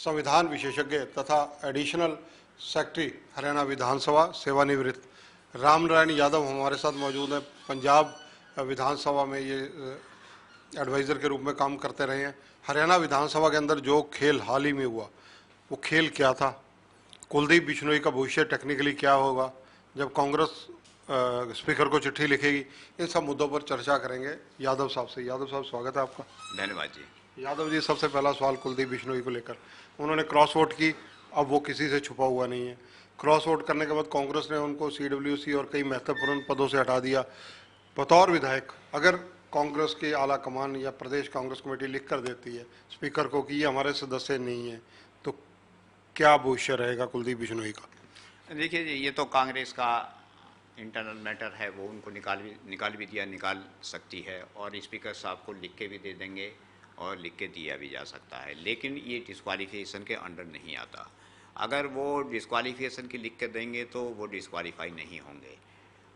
संविधान विशेषज्ञ तथा एडिशनल सेक्रेटरी हरियाणा विधानसभा सेवानिवृत्त रामनारायण यादव हमारे साथ मौजूद हैं। पंजाब विधानसभा में ये एडवाइज़र के रूप में काम करते रहे हैं। हरियाणा विधानसभा के अंदर जो खेल हाल ही में हुआ वो खेल क्या था, कुलदीप बिश्नोई का भविष्य टेक्निकली क्या होगा, जब कांग्रेस स्पीकर को चिट्ठी लिखेगी, इन सब मुद्दों पर चर्चा करेंगे यादव साहब से। यादव साहब, स्वागत है आपका। धन्यवाद जी। यादव जी, सबसे पहला सवाल कुलदीप बिश्नोई को लेकर, उन्होंने क्रॉस वोट की, अब वो किसी से छुपा हुआ नहीं है। क्रॉस वोट करने के बाद कांग्रेस ने उनको CWC और कई महत्वपूर्ण पदों से हटा दिया। बतौर विधायक, अगर कांग्रेस की आला कमान या प्रदेश कांग्रेस कमेटी लिख कर देती है स्पीकर को कि ये हमारे सदस्य नहीं है, तो क्या भविष्य रहेगा कुलदीप बिश्नोई का? देखिए, ये तो कांग्रेस का इंटरनल मैटर है, वो उनको निकाल सकती है और स्पीकर साहब को लिख के भी दे देंगे और लिख के दिया भी जा सकता है, लेकिन ये डिस्क्वालिफिकेशन के अंडर नहीं आता। अगर वो डिस्क्वालिफिकेशन की लिख के देंगे तो वो डिस्क्वालीफाई नहीं होंगे।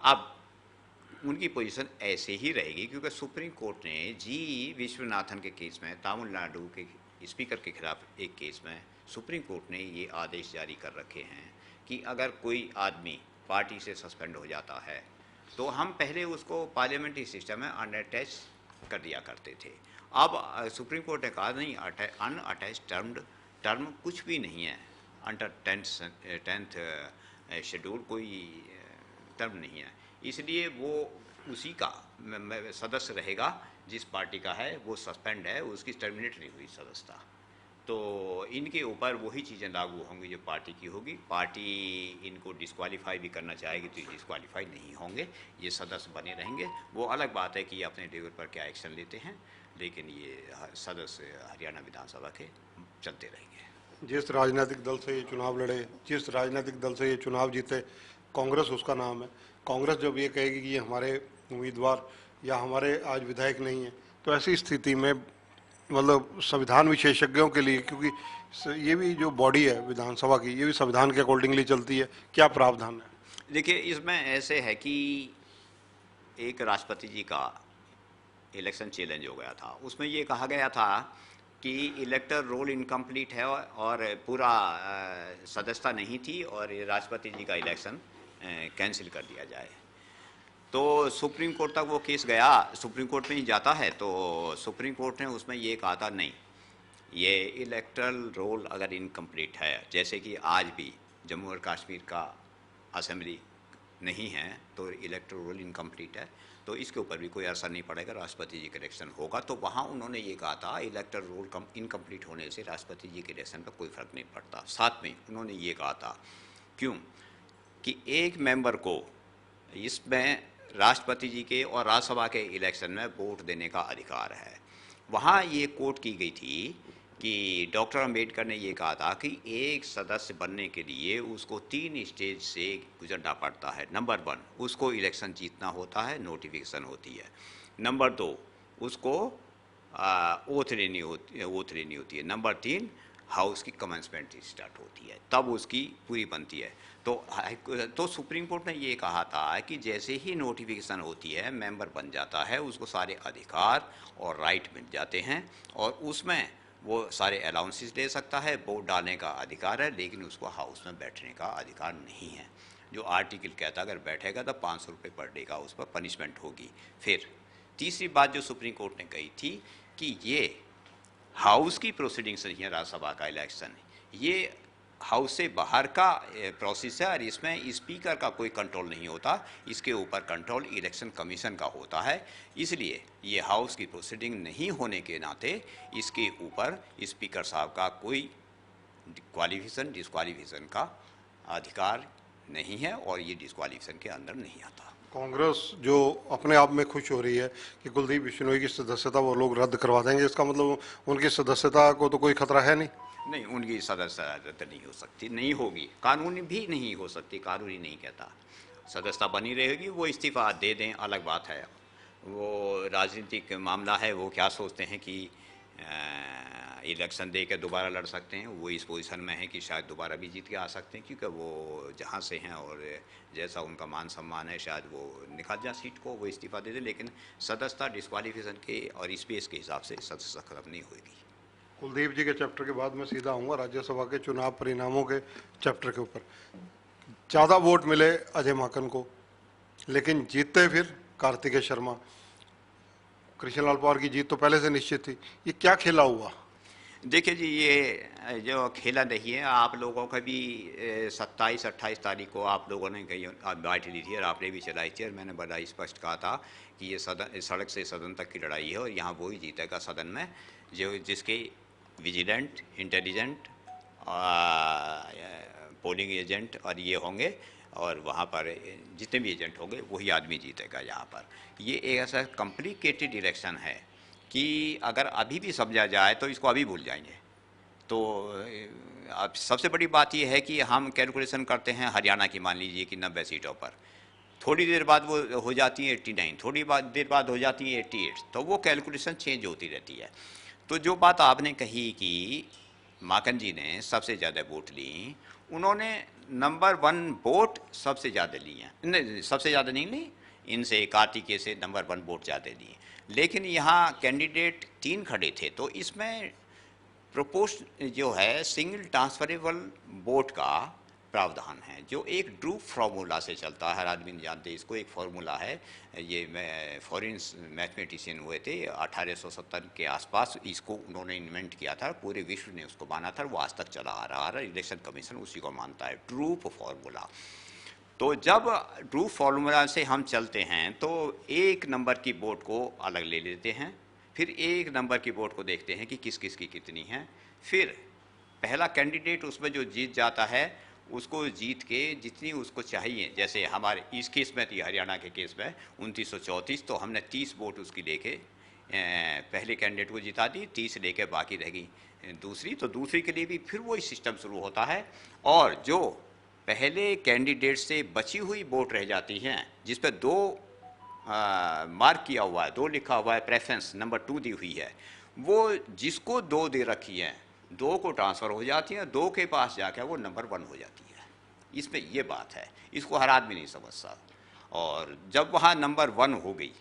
अब उनकी पोजीशन ऐसे ही रहेगी क्योंकि सुप्रीम कोर्ट ने जी विश्वनाथन के केस में, तमिलनाडु के स्पीकर के खिलाफ एक केस में, सुप्रीम कोर्ट ने ये आदेश जारी कर रखे हैं कि अगर कोई आदमी पार्टी से सस्पेंड हो जाता है तो हम पहले उसको पार्लियामेंट्री सिस्टम में अनअटैच कर दिया करते थे। अब सुप्रीम कोर्ट ने कहा नहीं, अनअटैच टर्म कुछ भी नहीं है, अंडर 10th शेड्यूल कोई टर्म नहीं है, इसलिए वो उसी का सदस्य रहेगा जिस पार्टी का है, वो सस्पेंड है, उसकी टर्मिनेट नहीं हुई सदस्यता। तो इनके ऊपर वही चीज़ें लागू होंगी जो पार्टी की होगी। पार्टी इनको डिस्क्वालीफाई भी करना चाहेगी तो डिस्क्वालीफाई नहीं होंगे, ये सदस्य बने रहेंगे। वो अलग बात है कि ये अपने लेवल पर क्या एक्शन लेते हैं, लेकिन ये सदस्य हरियाणा विधानसभा के चलते रहेंगे। जिस राजनीतिक दल से ये चुनाव लड़े, जिस राजनीतिक दल से ये चुनाव जीते, कांग्रेस उसका नाम है। कांग्रेस जब ये कहेगी कि ये हमारे उम्मीदवार या हमारे आज विधायक नहीं है, तो ऐसी स्थिति में मतलब संविधान विशेषज्ञों के लिए, क्योंकि ये भी जो बॉडी है विधानसभा की, ये भी संविधान के अकॉर्डिंगली चलती है, क्या प्रावधान है? देखिए, इसमें ऐसे है कि एक राष्ट्रपति जी का इलेक्शन चैलेंज हो गया था, उसमें ये कहा गया था कि इलेक्टर रोल इनकम्प्लीट है और पूरा सदस्यता नहीं थी और राष्ट्रपति जी का इलेक्शन कैंसिल कर दिया जाए। तो सुप्रीम कोर्ट तक वो केस गया, सुप्रीम कोर्ट में ही जाता है, तो सुप्रीम कोर्ट ने उसमें ये कहा था नहीं, ये इलेक्टरल रोल अगर इनकम्प्लीट है, जैसे कि आज भी जम्मू और कश्मीर का असेंबली नहीं है तो इलेक्टरल रोल इनकम्प्लीट है, तो इसके ऊपर भी कोई असर नहीं पड़ेगा, राष्ट्रपति जी का इलेक्शन होगा। तो वहाँ उन्होंने ये कहा था इलेक्टरल रोल इनकम्प्लीट होने से राष्ट्रपति जी के इलेक्शन पर कोई फ़र्क नहीं पड़ता। साथ में उन्होंने ये कहा था क्यों कि एक मेंबर को इसमें राष्ट्रपति जी के और राज्यसभा के इलेक्शन में वोट देने का अधिकार है। वहाँ ये कोट की गई थी कि डॉक्टर अंबेडकर ने ये कहा था कि एक सदस्य बनने के लिए उसको 3 स्टेज से गुजरना पड़ता है। नंबर 1, उसको इलेक्शन जीतना होता है, नोटिफिकेशन होती है। नंबर 2, उसको ओथ लेनी होती है। नंबर 3, हाउस की कमेंसमेंट स्टार्ट होती है, तब उसकी पूरी बनती है। तो सुप्रीम कोर्ट ने ये कहा था कि जैसे ही नोटिफिकेशन होती है, मेंबर बन जाता है, उसको सारे अधिकार और राइट मिल जाते हैं और उसमें वो सारे अलाउंसेस ले सकता है, वोट डालने का अधिकार है, लेकिन उसको हाउस में बैठने का अधिकार नहीं है। जो आर्टिकल कहता है अगर बैठेगा तो 500 रुपये पर डे का उस पर पनिशमेंट होगी। फिर तीसरी बात जो सुप्रीम कोर्ट ने कही थी कि ये हाउस की प्रोसीडिंग्स नहीं है, राज्यसभा का इलेक्शन, ये हाउस से बाहर का प्रोसेस है और इसमें स्पीकर का कोई कंट्रोल नहीं होता, इसके ऊपर कंट्रोल इलेक्शन कमीशन का होता है। इसलिए ये हाउस की प्रोसीडिंग नहीं होने के नाते इसके ऊपर स्पीकर साहब का कोई डिस्क्वालिफिकेशन का अधिकार नहीं है और ये डिस्क्वालिफिकेशन के अंदर नहीं आता। कांग्रेस जो अपने आप में खुश हो रही है कि कुलदीप बिश्नोई की सदस्यता वो लोग रद्द करवा देंगे, इसका मतलब उनकी सदस्यता को तो कोई खतरा है नहीं? नहीं, उनकी सदस्यता रद्द नहीं हो सकती, नहीं होगी, कानूनी भी नहीं हो सकती, कानूनी नहीं कहता, सदस्यता बनी रहेगी। वो इस्तीफा दे दें अलग बात है, वो राजनीतिक मामला है, वो क्या सोचते हैं कि इलेक्शन दे के दोबारा लड़ सकते हैं, वो इस पोजीशन में है कि शायद दोबारा भी जीत के आ सकते हैं, क्योंकि वो जहाँ से हैं और जैसा उनका मान सम्मान है, शायद वो निकाल जाए सीट को, वो इस्तीफा दे दें, लेकिन सदस्यता डिस्क्वालिफिकेशन के और स्पेस के हिसाब से सदस्यता खत्म नहीं होगी। कुलदीप जी के चैप्टर के बाद मैं सीधा आऊँगा राज्यसभा के चुनाव परिणामों के चैप्टर के ऊपर। ज़्यादा वोट मिले अजय माकन को, लेकिन जीतते फिर कार्तिकेय शर्मा। कृष्णलाल पवार की जीत तो पहले से निश्चित थी। ये क्या खेला हुआ? देखिए जी, ये जो खेला नहीं है, आप लोगों का भी 27-28 तारीख को आप लोगों ने कहीं बाइट ली थी और आपने भी चलाई थी, और मैंने बड़ा स्पष्ट कहा था कि ये सदन, सड़क से सदन तक की लड़ाई है और यहाँ वही जीतेगा सदन में जो जिसके विजिलेंट, इंटेलिजेंट, पोलिंग एजेंट और ये होंगे, और वहाँ पर जितने भी एजेंट होंगे वही आदमी जीतेगा यहाँ पर। ये एक ऐसा कॉम्प्लिकेटेड इलेक्शन है कि अगर अभी भी समझा जाए तो इसको अभी भूल जाएंगे। तो अब सबसे बड़ी बात यह है कि हम कैलकुलेशन करते हैं हरियाणा की, मान लीजिए कि 90 सीटों पर, थोड़ी देर बाद वो हो जाती है 89, थोड़ी देर बाद हो जाती है 88, तो वो कैलकुलेशन चेंज होती रहती है। तो जो बात आपने कही कि माकन जी ने सबसे ज़्यादा वोट ली, उन्होंने नंबर 1 वोट सबसे ज़्यादा ली हैं, नहीं सबसे ज़्यादा नहीं ली, इनसे कार्तिकेय से नंबर 1 वोट ज़्यादा लिए। लेकिन यहाँ कैंडिडेट 3 खड़े थे, तो इसमें प्रोपोर्शन जो है सिंगल ट्रांसफरेबल वोट का प्रावधान है, जो एक ड्रूप फार्मूला से चलता है। हर आदमी जानते हैं इसको, एक फार्मूला है। ये फॉरेन मैथमेटिशियन हुए थे 1870 के आसपास, इसको उन्होंने इन्वेंट किया था, पूरे विश्व ने उसको माना था, वो आज तक चला आ रहा है। इलेक्शन कमीशन उसी को मानता है, ड्रूप फार्मूला। तो जब ड्रूप फार्मूला से हम चलते हैं तो एक नंबर की वोट को अलग ले लेते हैं, फिर एक नंबर की वोट को देखते हैं कि किस किस की कितनी है, फिर पहला कैंडिडेट उसमें जो जीत जाता है उसको जीत के जितनी उसको चाहिए, जैसे हमारे इस केस में थी, हरियाणा के केस में 2934, तो हमने 30 वोट उसकी लेके पहले कैंडिडेट को जिता दी, 30 लेके बाकी रह गई दूसरी। तो दूसरी के लिए भी फिर वही सिस्टम शुरू होता है, और जो पहले कैंडिडेट से बची हुई वोट रह जाती हैं, जिस पर 2 मार्क किया हुआ है, 2 लिखा हुआ है, प्रेफरेंस नंबर 2 दी हुई है, वो जिसको 2 दे रखी है 2 को ट्रांसफ़र हो जाती है, 2 के पास जाकर वो नंबर 1 हो जाती है। इसमें ये बात है, इसको हर आदमी नहीं समझता। और जब वहाँ नंबर 1 हो गई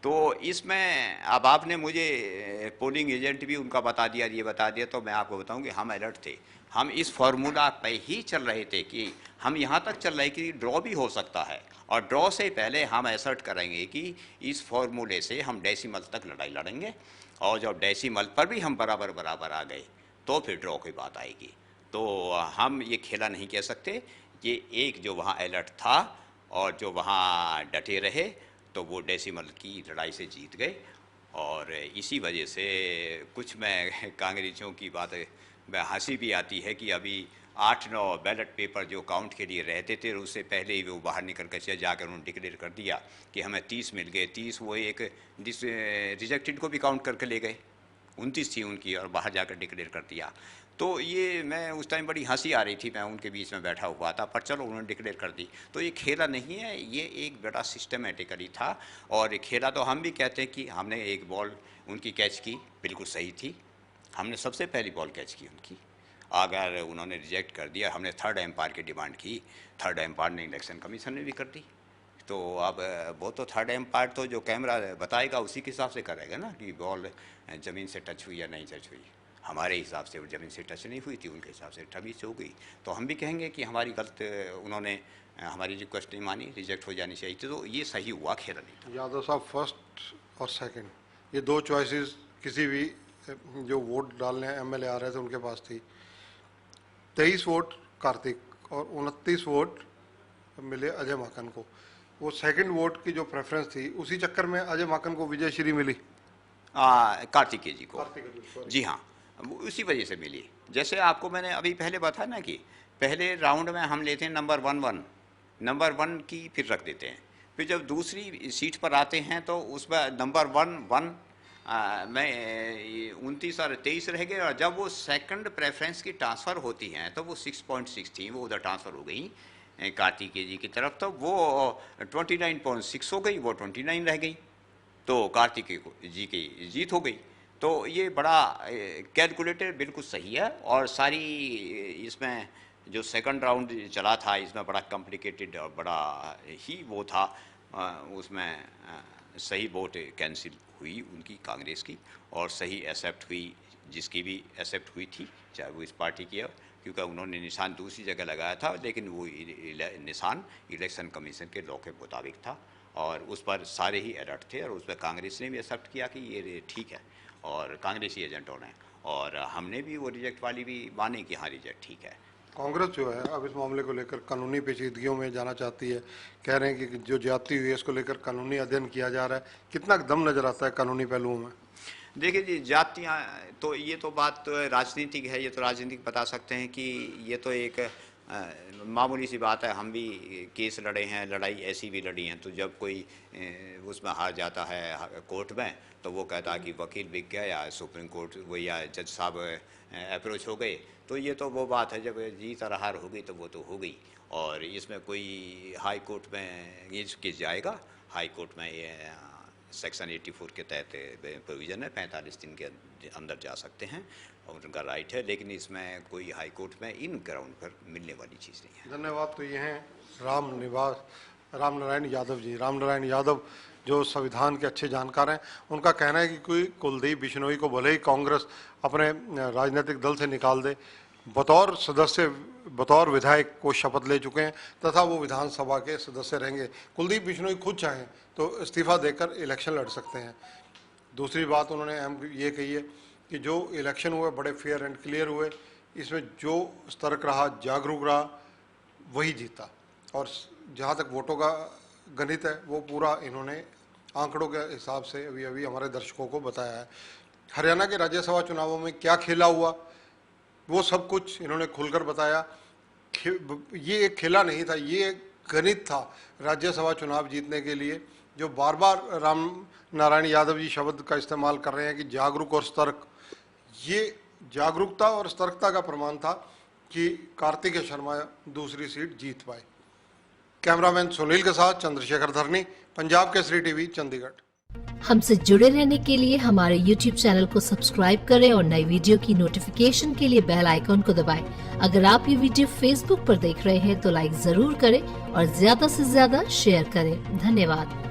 तो इसमें अब आपने मुझे पोलिंग एजेंट भी उनका बता दिया, ये बता दिया, तो मैं आपको बताऊं कि हम अलर्ट थे। हम इस फार्मूला पे ही चल रहे थे कि हम यहाँ तक चल रहे कि ड्रॉ भी हो सकता है, और ड्रॉ से पहले हम असर्ट करेंगे कि इस फार्मूले से हम डेसिमल तक लड़ाई लड़ेंगे, और जब डेसिमल पर भी हम बराबर बराबर आ गए तो फिर ड्रॉ की बात आएगी। तो हम ये खेला नहीं कह सकते। ये एक जो वहाँ अलर्ट था और जो वहाँ डटे रहे, तो वो डेसिमल की लड़ाई से जीत गए। और इसी वजह से कुछ मैं कांग्रेसियों की बात में हंसी भी आती है कि अभी 8-9 बैलेट पेपर जो काउंट के लिए रहते थे, उससे पहले ही वो बाहर निकल कर जाकर उन्होंने डिक्लेयर कर दिया कि हमें 30 मिल गए। 30 वो एक रिजेक्टेड को भी काउंट करके ले गए, 29 थी उनकी, और बाहर जाकर डिक्लेयर कर दिया। तो ये मैं उस टाइम बड़ी हंसी आ रही थी, मैं उनके बीच में बैठा हुआ था, पर चलो उन्होंने डिक्लेयर कर दी। तो ये खेला नहीं है, ये एक बड़ा सिस्टमेटिकली था। और खेला तो हम भी कहते हैं कि हमने एक बॉल उनकी कैच की, बिल्कुल सही थी, हमने सबसे पहली बॉल कैच की उनकी। अगर उन्होंने रिजेक्ट कर दिया, हमने थर्ड एम्पायर की डिमांड की, थर्ड एम्पायर ने, इलेक्शन कमीशन ने भी कर दी। तो अब वो तो थर्ड एम्पायर तो जो कैमरा बताएगा उसी के हिसाब से करेगा ना कि बॉल ज़मीन से टच हुई या नहीं टच हुई। हमारे हिसाब से वो ज़मीन से टच नहीं हुई थी, उनके हिसाब से टच हो गई, तो हम भी कहेंगे कि हमारी गलत, उन्होंने हमारी रिक्वेस्ट नहीं मानी, रिजेक्ट हो जानी चाहिए थी। तो ये सही हुआ, खेला नहीं था। यादव साहब फर्स्ट और सेकंड, ये 2 चॉइसेस किसी भी जो वोट डालने एमएलए आ रहे थे उनके पास थी। 23 वोट कार्तिक और 29 वोट मिले अजय माकन को। वो सेकंड वोट की जो प्रेफरेंस थी, उसी चक्कर में अजय माकन को विजय श्री मिली, कार्तिकेय जी को। कार्तिक जी हाँ, वो उसी वजह से मिली। जैसे आपको मैंने अभी पहले बताया ना कि पहले राउंड में हम लेते हैं नंबर 1 नंबर 1 की फिर रख देते हैं, फिर जब दूसरी सीट पर आते हैं तो उसमें नंबर 1 में 29 और 23 रह गए, और जब वो सेकंड प्रेफरेंस की ट्रांसफ़र होती हैं तो वो 6.6 थी, वो उधर ट्रांसफ़र हो गई कार्तिकेय जी की तरफ, तो वो 29.6 हो गई, वो 29 रह गई, तो कार्तिकेय जी की जीत हो गई। तो ये बड़ा कैलकुलेटेड बिल्कुल सही है। और सारी इसमें जो सेकंड राउंड चला था, इसमें बड़ा कॉम्प्लिकेटेड और बड़ा ही वो था, उसमें सही वोट कैंसिल हुई उनकी, कांग्रेस की, और सही एक्सेप्ट हुई जिसकी भी एक्सेप्ट हुई थी, चाहे वो इस पार्टी की हो, क्योंकि उन्होंने निशान दूसरी जगह लगाया था, लेकिन वो निशान इलेक्शन कमीशन के लॉ के मुताबिक था और उस पर सारे ही अलर्ट थे और उस पर कांग्रेस ने भी एक्सेप्ट किया कि ये ठीक है और कांग्रेसी एजेंटों ने, और हमने भी वो रिजेक्ट वाली भी माने कि हाँ रिजेक्ट ठीक है। कांग्रेस जो है अब इस मामले को लेकर कानूनी पेचीदगियों में जाना चाहती है, कह रहे हैं कि जो ज्यादती हुई है इसको लेकर कानूनी अध्ययन किया जा रहा है, कितना दम नजर आता है कानूनी पहलुओं में? देखिए जी, जातियाँ तो ये तो बात तो राजनीतिक है, ये तो राजनीतिक बता सकते हैं कि ये तो एक मामूली सी बात है। हम भी केस लड़े हैं, लड़ाई ऐसी भी लड़ी हैं, तो जब कोई उसमें हार जाता है कोर्ट में तो वो कहता है कि वकील बिक गया या सुप्रीम कोर्ट वो या जज साहब अप्रोच हो गए, तो ये तो वो बात है, जब जीत और हार हो गई तो वो तो हो गई। और इसमें कोई हाई कोर्ट में ये केस जाएगा, हाई कोर्ट में ये सेक्शन 84 के तहत प्रोविज़न है, 45 दिन के अंदर जा सकते हैं और उनका राइट है, लेकिन इसमें कोई हाई कोर्ट में इन ग्राउंड पर मिलने वाली चीज़ नहीं है। धन्यवाद। तो ये हैं राम नारायण यादव जी। राम नारायण यादव जो संविधान के अच्छे जानकार हैं, उनका कहना है कि कोई कुलदीप बिश्नोई को भले ही कांग्रेस अपने राजनीतिक दल से निकाल दे, बतौर सदस्य बतौर विधायक को शपथ ले चुके हैं तथा वो विधानसभा के सदस्य रहेंगे। कुलदीप बिश्नोई खुद चाहें तो इस्तीफा देकर इलेक्शन लड़ सकते हैं। दूसरी बात उन्होंने अहम ये कही है कि जो इलेक्शन हुए बड़े फेयर एंड क्लियर हुए, इसमें जो सतर्क रहा, जागरूक रहा, वही जीता। और जहाँ तक वोटों का गणित है वो पूरा इन्होंने आंकड़ों के हिसाब से अभी हमारे दर्शकों को बताया है। हरियाणा के राज्यसभा चुनावों में क्या खेला हुआ वो सब कुछ इन्होंने खुलकर बताया। ये एक खेला नहीं था, ये एक गणित था राज्यसभा चुनाव जीतने के लिए, जो बार बार राम नारायण यादव जी शब्द का इस्तेमाल कर रहे हैं कि जागरूक और सतर्क। ये जागरूकता और सतर्कता का प्रमाण था कि कार्तिकेय शर्मा दूसरी सीट जीत पाए। कैमरामैन सुनील के साथ चंद्रशेखर धरनी, पंजाब केसरी टीवी, चंडीगढ़। हमसे जुड़े रहने के लिए हमारे YouTube चैनल को सब्सक्राइब करें और नई वीडियो की नोटिफिकेशन के लिए बेल आइकॉन को दबाएं। अगर आप ये वीडियो Facebook पर देख रहे हैं तो लाइक जरूर करें और ज्यादा से ज्यादा शेयर करें। धन्यवाद।